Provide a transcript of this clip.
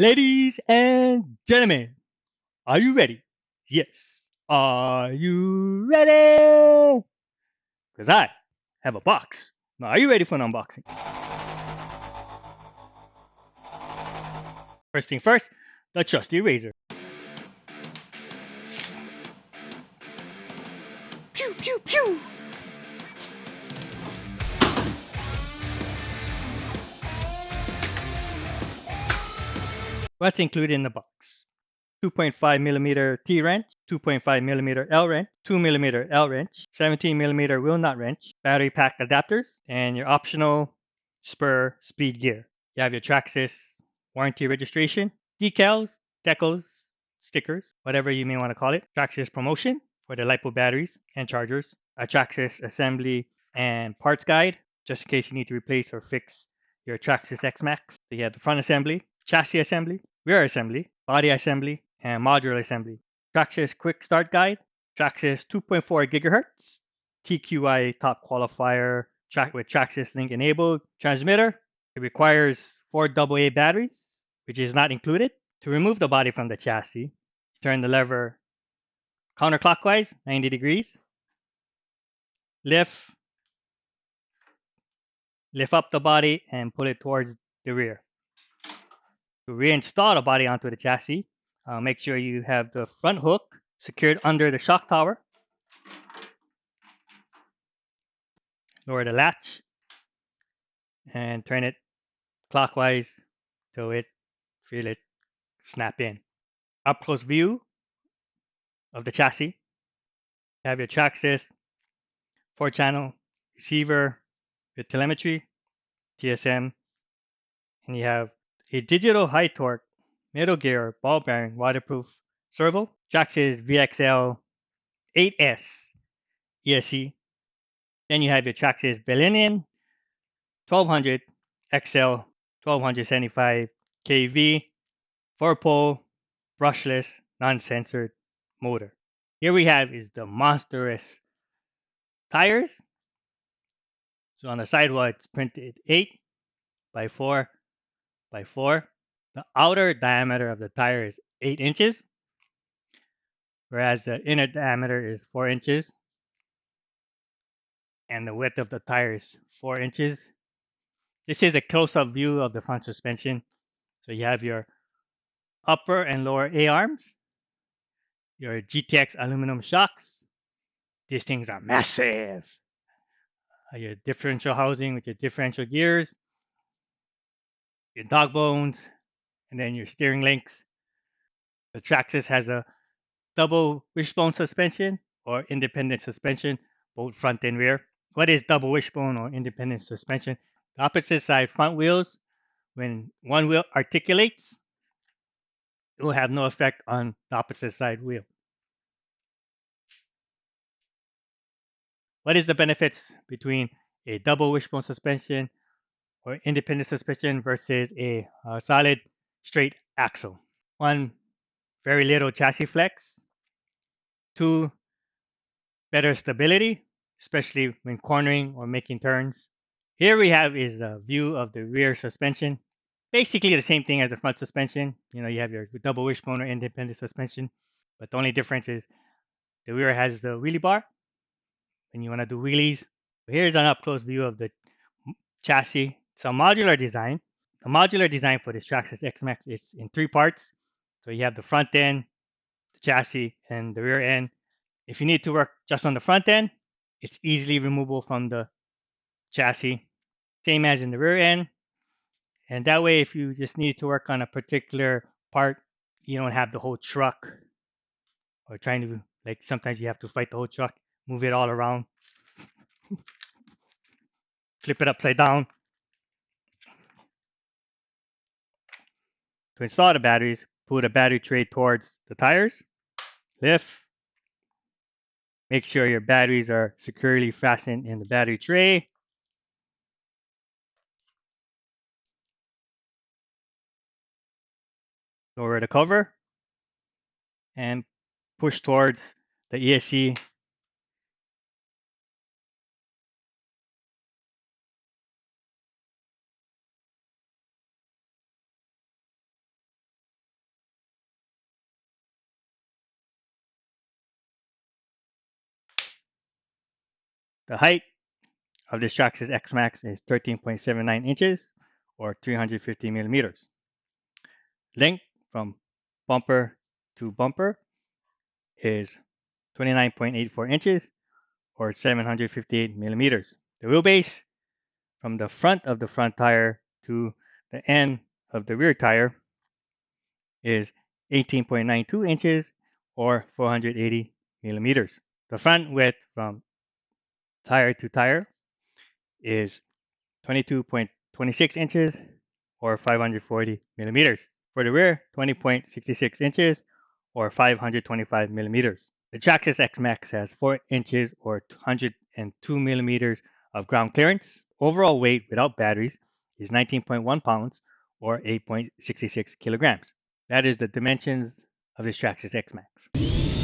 Ladies and gentlemen, are you ready? Yes. Are you ready? Because I have a box. Now, are you ready for an unboxing? First thing first, the trusty razor. Pew, pew, pew. What's included in the box? 2.5 millimeter T wrench, 2.5 millimeter L wrench, 2 millimeter L wrench, 17 millimeter wheel nut wrench, battery pack adapters, and your optional spur speed gear. You have your Traxxas warranty registration, decals, decals, stickers, whatever you may want to call it, Traxxas promotion for the LiPo batteries and chargers, a Traxxas assembly and parts guide, just in case you need to replace or fix your Traxxas Xmaxx. So you have the front assembly, chassis assembly, rear assembly, body assembly, and modular assembly. Traxxas quick start guide, Traxxas 2.4 gigahertz, TQI top qualifier track with Traxxas link enabled transmitter. It requires 4 AA batteries, which is not included. To remove the body from the chassis, turn the lever counterclockwise 90 degrees, lift, lift up the body and pull it towards the rear. To reinstall the body onto the chassis, make sure you have the front hook secured under the shock tower. Lower the latch and turn it clockwise till feel it snap in. Up close view of the chassis. You have your Traxxas 4-channel receiver with telemetry, TSM, and you have a digital high torque middle gear ball bearing waterproof servo, Traxxas VXL 8S ESC. Then you have your Traxxas Berlinian 1200 XL 1275 kV 4-pole brushless non-censored motor. Here we have is the monstrous tires. So on the sidewall it's printed 8 by 4 by 4. The outer diameter of the tire is 8 inches, whereas the inner diameter is 4 inches, and the width of the tire is 4 inches. This is a close-up view of the front suspension. So you have your upper and lower A-arms, your GTX aluminum shocks. These things are massive. Your differential housing with your differential gears, your dog bones, and then your steering links. The Traxxas has a double wishbone suspension or independent suspension, both front and rear. What is double wishbone or independent suspension? The opposite side front wheels, when one wheel articulates, it will have no effect on the opposite side wheel. What is the benefits between a double wishbone suspension or independent suspension versus a solid straight axle? One, very little chassis flex. Two, better stability, especially when cornering or making turns. Here we have is a view of the rear suspension. Basically the same thing as the front suspension. You have your double wishbone or independent suspension, but the only difference is the rear has the wheelie bar when you want to do wheelies. Here's an up-close view of the chassis. It's a modular design. The modular design for this Traxxas Xmaxx is in 3 parts. So you have the front end, the chassis, and the rear end. If you need to work just on the front end, it's easily removable from the chassis, same as in the rear end. And that way, if you just need to work on a particular part, you don't have the whole truck or trying to, like, sometimes you have to fight the whole truck, move it all around, flip it upside down. To install the batteries, pull the battery tray towards the tires, lift, make sure your batteries are securely fastened in the battery tray. Lower the cover and push towards the ESC. The height of this Traxxas Xmaxx is 13.79 inches or 350 millimeters. Length from bumper to bumper is 29.84 inches or 758 millimeters. The wheelbase from the front of the front tire to the end of the rear tire is 18.92 inches or 480 millimeters. The front width from tire to tire is 22.26 inches or 540 millimeters. For the rear, 20.66 inches or 525 millimeters. The Traxxas Xmaxx has 4 inches or 102 millimeters of ground clearance. Overall weight without batteries is 19.1 pounds or 8.66 kilograms. That is the dimensions of this Traxxas Xmaxx.